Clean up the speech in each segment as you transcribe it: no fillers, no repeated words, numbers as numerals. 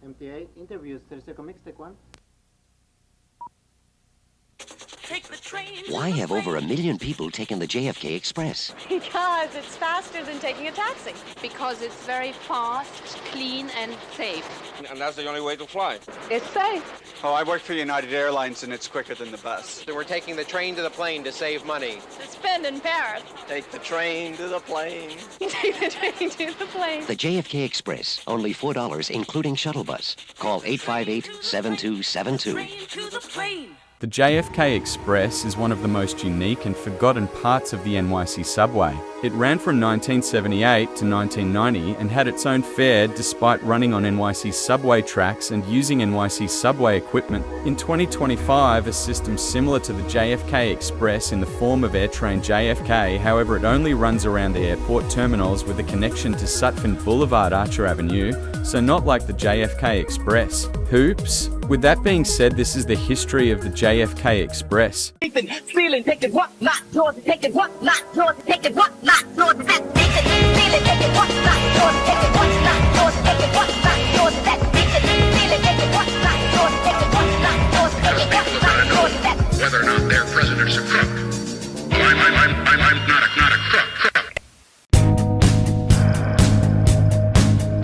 MTA interviews 30 mix, take one. Take the train. Why have over 1 million people taken the JFK Express? Because it's faster than taking a taxi. Because it's very fast, clean, and safe. And that's the only way to fly. It's safe. Oh, I work for United Airlines and it's quicker than the bus. So we're taking the train to the plane to save money. To spend in Paris. Take the train to the plane. Take the train to the plane. The JFK Express, only $4 including shuttle bus. Call 858-7272. Train to the plane. The JFK Express is one of the most unique and forgotten parts of the NYC subway. It ran from 1978 to 1990 and had its own fare despite running on NYC subway tracks and using NYC subway equipment. In 2025, a system similar to the JFK Express in the form of AirTrain JFK, however, it only runs around the airport terminals with a connection to Sutphin Boulevard Archer Avenue, so not like the JFK Express. Hoops! With that being said, this is the history of the JFK Express. Feeling, take it, what not, Georgia, take it, what not, Georgia, take it, what not, Georgia, that feeling, take it, what not, Georgia, take it, what not, Georgia, take it, what not, Georgia, that feeling, take it, what not, Georgia, take it, what not, Georgia, take it, what not, Georgia, that. Whether or not their president's a crook. Well, I'm not a crook.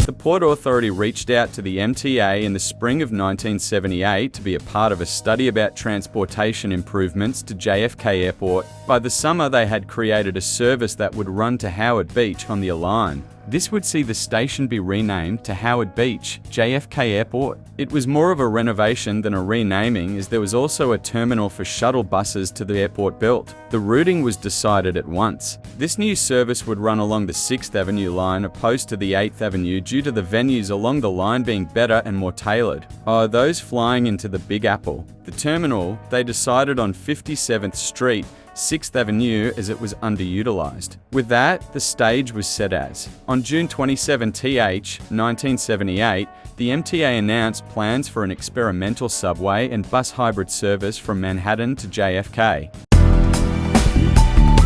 The Port Authority reached out to the MTA in the spring of 1978 to be a part of a study about transportation improvements to JFK Airport. By the summer, they had created a service that would run to Howard Beach on the Align. This would see the station be renamed to Howard Beach, JFK Airport. It was more of a renovation than a renaming, as there was also a terminal for shuttle buses to the airport built. The routing was decided at once. This new service would run along the 6th Avenue line opposed to the 8th Avenue due to the venues along the line being better and more tailored. Oh, those flying into the Big Apple. The terminal, they decided on 57th Street, 6th Avenue, as it was underutilized. With that, the stage was set as. On June 27 th, 1978, the MTA announced plans for an experimental subway and bus hybrid service from Manhattan to JFK.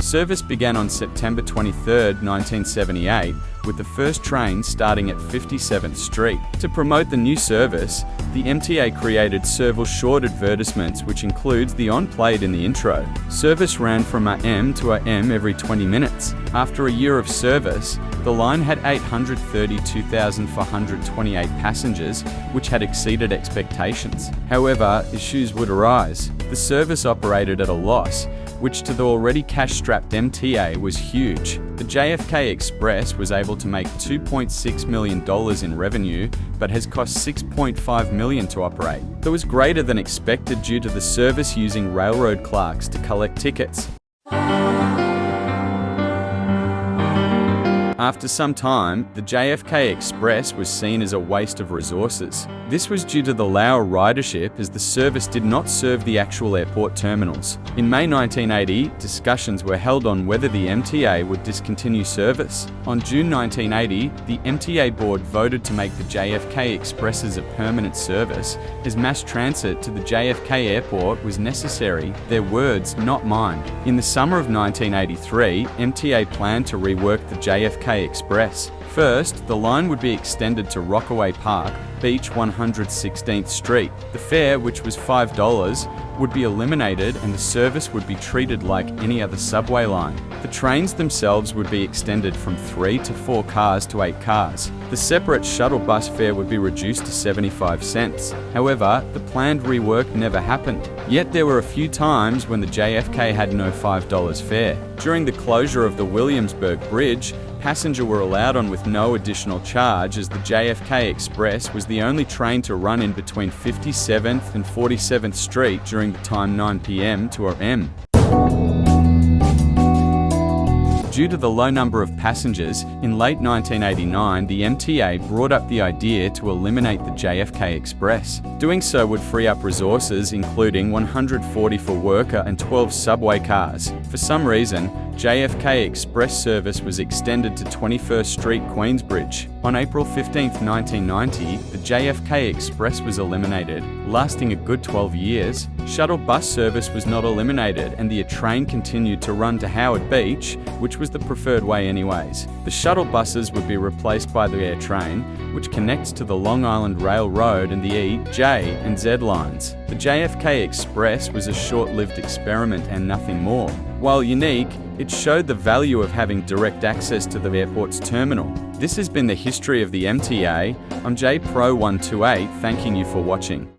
Service began on September 23, 1978, with the first train starting at 57th Street. To promote the new service, the MTA created several short advertisements, which includes the on played in the intro. Service ran from AM to AM every 20 minutes. After a year of service, the line had 832,428 passengers, which had exceeded expectations. However, issues would arise. The service operated at a loss, which to the already cash-strapped MTA was huge. The JFK Express was able to make $2.6 million in revenue, but has cost $6.5 million to operate. That was greater than expected due to the service using railroad clerks to collect tickets. After some time, the JFK Express was seen as a waste of resources. This was due to the lower ridership, as the service did not serve the actual airport terminals. In May 1980, discussions were held on whether the MTA would discontinue service. On June 1980, the MTA board voted to make the JFK Expresses a permanent service, as mass transit to the JFK airport was necessary. Their words, not mine. In the summer of 1983, MTA planned to rework the JFK Express. First, the line would be extended to Rockaway Park, Beach 116th Street. The fare, which was $5, would be eliminated and the service would be treated like any other subway line. The trains themselves would be extended from 3 to 4 cars to 8 cars. The separate shuttle bus fare would be reduced to 75 cents. However, the planned rework never happened. Yet there were a few times when the JFK had no $5 fare. During the closure of the Williamsburg Bridge, passengers were allowed on with no additional charge, as the JFK Express was the only train to run in between 57th and 47th Street during the time 9 p.m. to AM. Due to the low number of passengers, in late 1989, the MTA brought up the idea to eliminate the JFK Express. Doing so would free up resources, including 140 for worker and 12 subway cars. For some reason, JFK Express service was extended to 21st Street, Queensbridge. On April 15, 1990, the JFK Express was eliminated, lasting a good 12 years. Shuttle bus service was not eliminated, and the train continued to run to Howard Beach, which was was the preferred way anyways. The shuttle buses would be replaced by the air train, which connects to the Long Island Railroad and the E, J, and Z lines. The JFK Express was a short-lived experiment and nothing more. While unique, it showed the value of having direct access to the airport's terminal. This has been the history of the MTA. I'm JPro128, thanking you for watching.